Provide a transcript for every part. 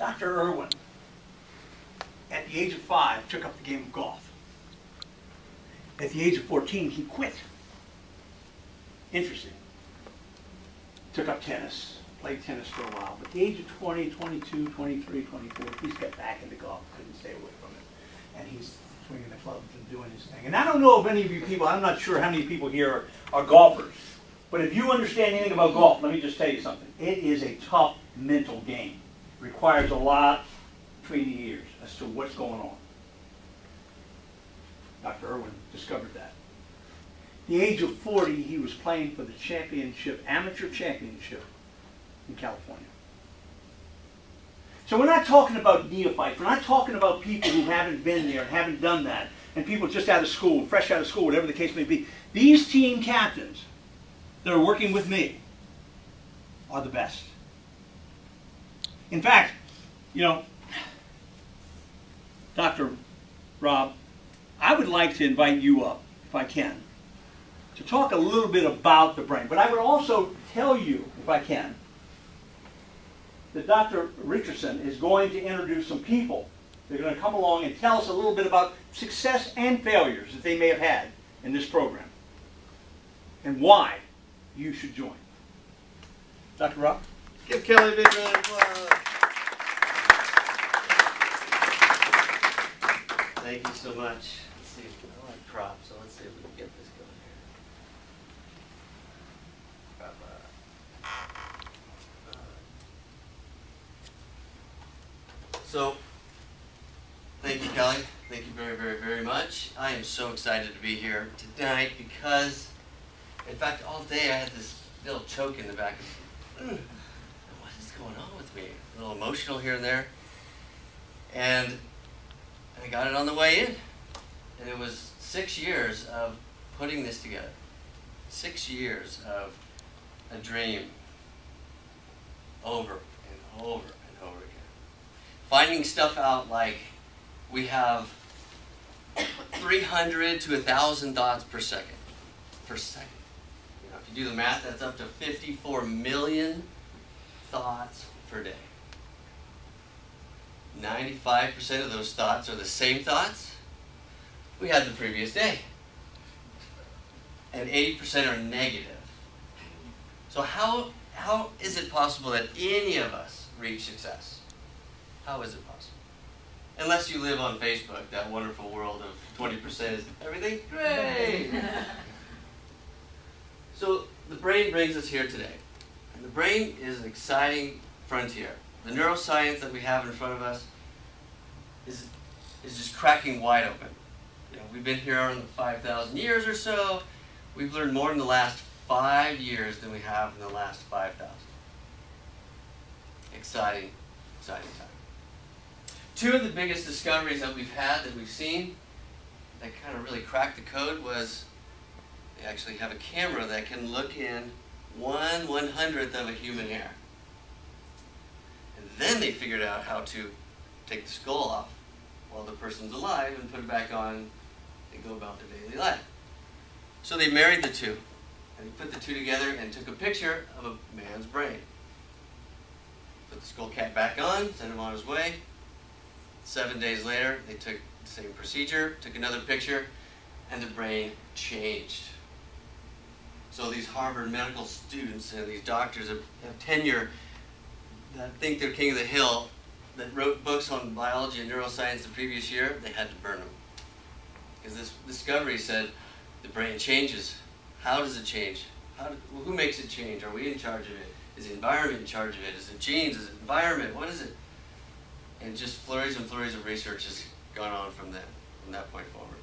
Dr. Irwin, at the age of 5, took up the game of golf. At the age of 14, he quit. Interesting. Took up tennis, played tennis for a while. But at the age of 20, 22, 23, 24, he's got back into golf, couldn't stay away from it. And he's swinging the clubs and doing his thing. And I don't know if any of you people, I'm not sure how many people here are golfers. But if you understand anything about golf, let me just tell you something. It is a tough mental game. It requires a lot between the ears as to what's going on. Dr. Irwin discovered that. At the age of 40, he was playing for the championship, amateur championship in California. So we're not talking about neophytes. We're not talking about people who haven't been there and haven't done that, and people just out of school, fresh out of school, whatever the case may be. These team captains that are working with me are the best. In fact, you know, Dr. Rob, I would like to invite you up, if I can, to talk a little bit about the brain. But I would also tell you, if I can, that Dr. Richardson is going to introduce some people. They're going to come along and tell us a little bit about success and failures that they may have had in this program and why you should join. Dr. Rob? Give Kelly a big round of applause. Thank you so much. Let's see, I like props, so let's see if we can get this going here. So, thank you, Kelly. Thank you very, very, very much. I am so excited to be here tonight because, in fact, all day I had this little choke in the back of me. What is going on with me? A little emotional here and there. And I got it on the way in. And it was 6 years of putting this together. 6 years of a dream over and over and over again. Finding stuff out like we have 300 to 1,000 thoughts per second. Per second. You know, if you do the math, that's up to 54 million thoughts per day. 95% of those thoughts are the same thoughts we had the previous day. And 80% are negative. So how is it possible that any of us reach success? How is it possible? Unless you live on Facebook, that wonderful world of 20% is everything great. So the brain brings us here today. And the brain is an exciting frontier. The neuroscience that we have in front of us is just cracking wide open. You know, we've been here on 5,000 years or so. We've learned more in the last 5 years than we have in the last 5,000. Exciting, exciting time. Two of the biggest discoveries that we've had, that we've seen, that kind of really cracked the code was they actually have a camera that can look in 1/100th of a human hair. And then they figured out how to take the skull off while the person's alive and put it back on and go about their daily life. So they married the two, and they put the two together and took a picture of a man's brain. Put the skull cap back on, sent him on his way. 7 days later, they took the same procedure, took another picture, and the brain changed. So these Harvard medical students and these doctors have tenure that think they're king of the hill, that wrote books on biology and neuroscience the previous year, they had to burn them. Because this discovery said the brain changes. How does it change? Who makes it change? Are we in charge of it? Is the environment in charge of it? Is it genes? Is it environment? What is it? And just flurries and flurries of research has gone on from that point forward.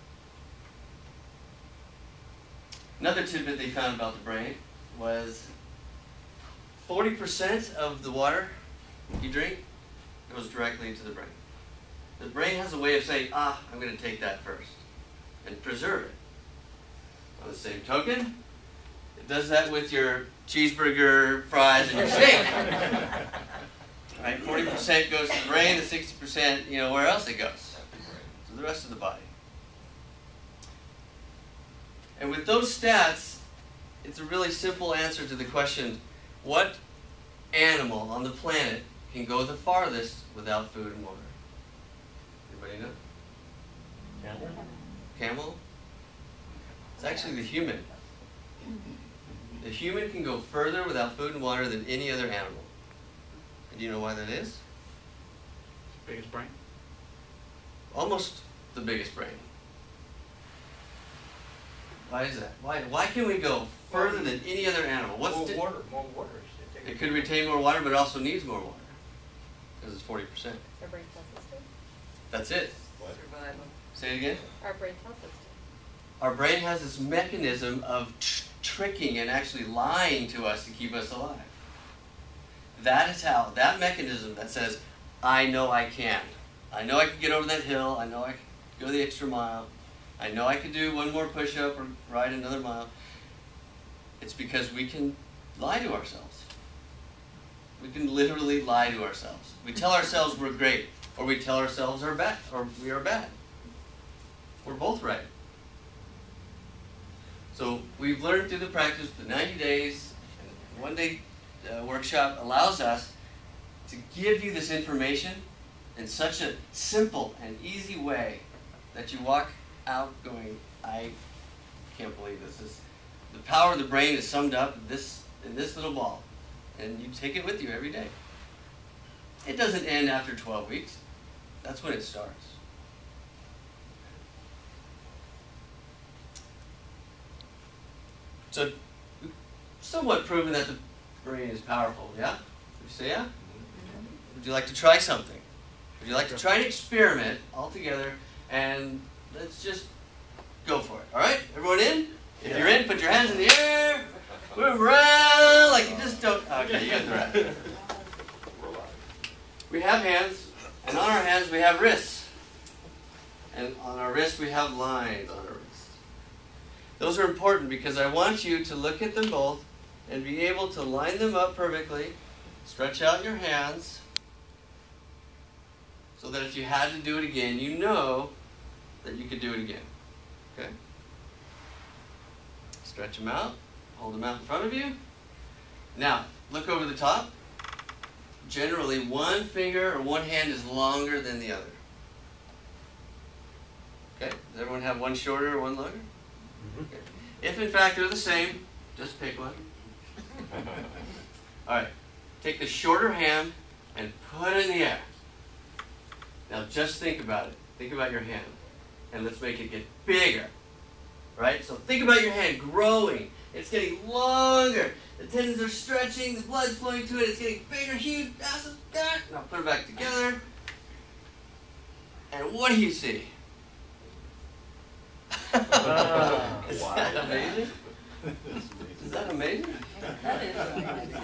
Another tidbit they found about the brain was 40% of the water you drink goes directly into the brain. The brain has a way of saying, I'm going to take that first and preserve it. On the same token, it does that with your cheeseburger, fries, and your steak. Right? 40% goes to the brain, the 60%, where else it goes? To the rest of the body. And with those stats, it's a really simple answer to the question, what animal on the planet can go the farthest without food and water? Anybody know? Camel? Camel? It's actually the human. The human can go further without food and water than any other animal. And do you know why that is? Biggest brain? Almost the biggest brain. Why is that? Why can we go further than any other animal? More water. It could retain more water, but it also needs more water. Because it's 40%. Our brain tells us to. That's it. What? Survival. Say it again. Our brain tells us to. Our brain has this mechanism of tricking and actually lying to us to keep us alive. That is how, that mechanism that says, I know I can. I know I can get over that hill. I know I can go the extra mile. I know I can do one more push-up or ride another mile. It's because we can lie to ourselves. We can literally lie to ourselves. We tell ourselves we're great, or we tell ourselves we're bad, or we are bad. We're both right. So we've learned through the practice, the 90 days, and one-day workshop allows us to give you this information in such a simple and easy way that you walk out going, I can't believe this. The power of the brain is summed up in this little ball. And you take it with you every day. It doesn't end after 12 weeks. That's when it starts. So, we've somewhat proven that the brain is powerful, yeah? Would you say yeah? Would you like to try something? Would you like to try an experiment all together, and let's just go for it, all right? Everyone in? If you're in, put your hands in the air. Move around like you just don't. Okay, you got the rest. We have hands, and on our hands we have wrists. And on our wrists we have lines on our wrists. Those are important because I want you to look at them both and be able to line them up perfectly. Stretch out your hands so that if you had to do it again, you know that you could do it again. Okay? Stretch them out. Hold them out in front of you. Now, look over the top. Generally, one finger or one hand is longer than the other. Okay? Does everyone have one shorter or one longer? Okay. If in fact they're the same, just pick one. All right. Take the shorter hand and put it in the air. Now just think about it. Think about your hand. And let's make it get bigger. Right? So think about your hand growing. It's getting longer. The tendons are stretching. The blood's flowing to it. It's getting bigger, huge, massive. Now put it back together. And what do you see? Is that amazing? Is that amazing? That is amazing.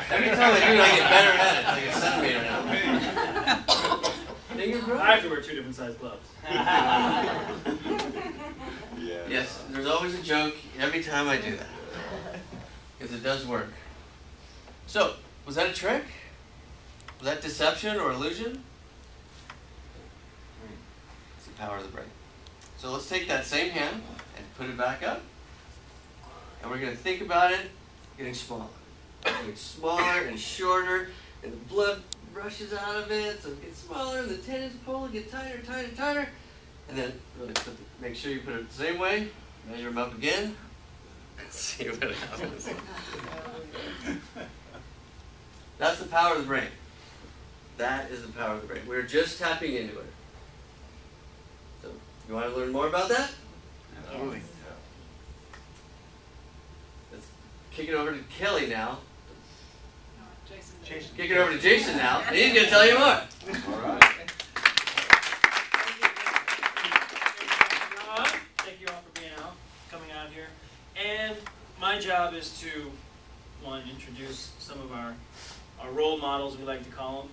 Every time I do it, I get better at it. Like a centimeter now. Finger growth? I have to wear 2 different size gloves. Yes, there's always a joke every time I do that. Because it does work. So, was that a trick? Was that deception or illusion? It's the power of the brain. So let's take that same hand and put it back up. And we're going to think about it getting smaller. Getting smaller and shorter, and the blood rushes out of it, so it gets smaller, and the tendons pull and get tighter, tighter, tighter. And then really make sure you put it the same way. Measure them up again. And see what happens. That's the power of the brain. That is the power of the brain. We're just tapping into it. So, you want to learn more about that? Absolutely. Let's kick it over to Kelly now. Jason. Kick it over to Jason now, and he's going to tell you more. All right. Thank you all for being out, coming out here. And my job is to, one, introduce some of our role models, we like to call them.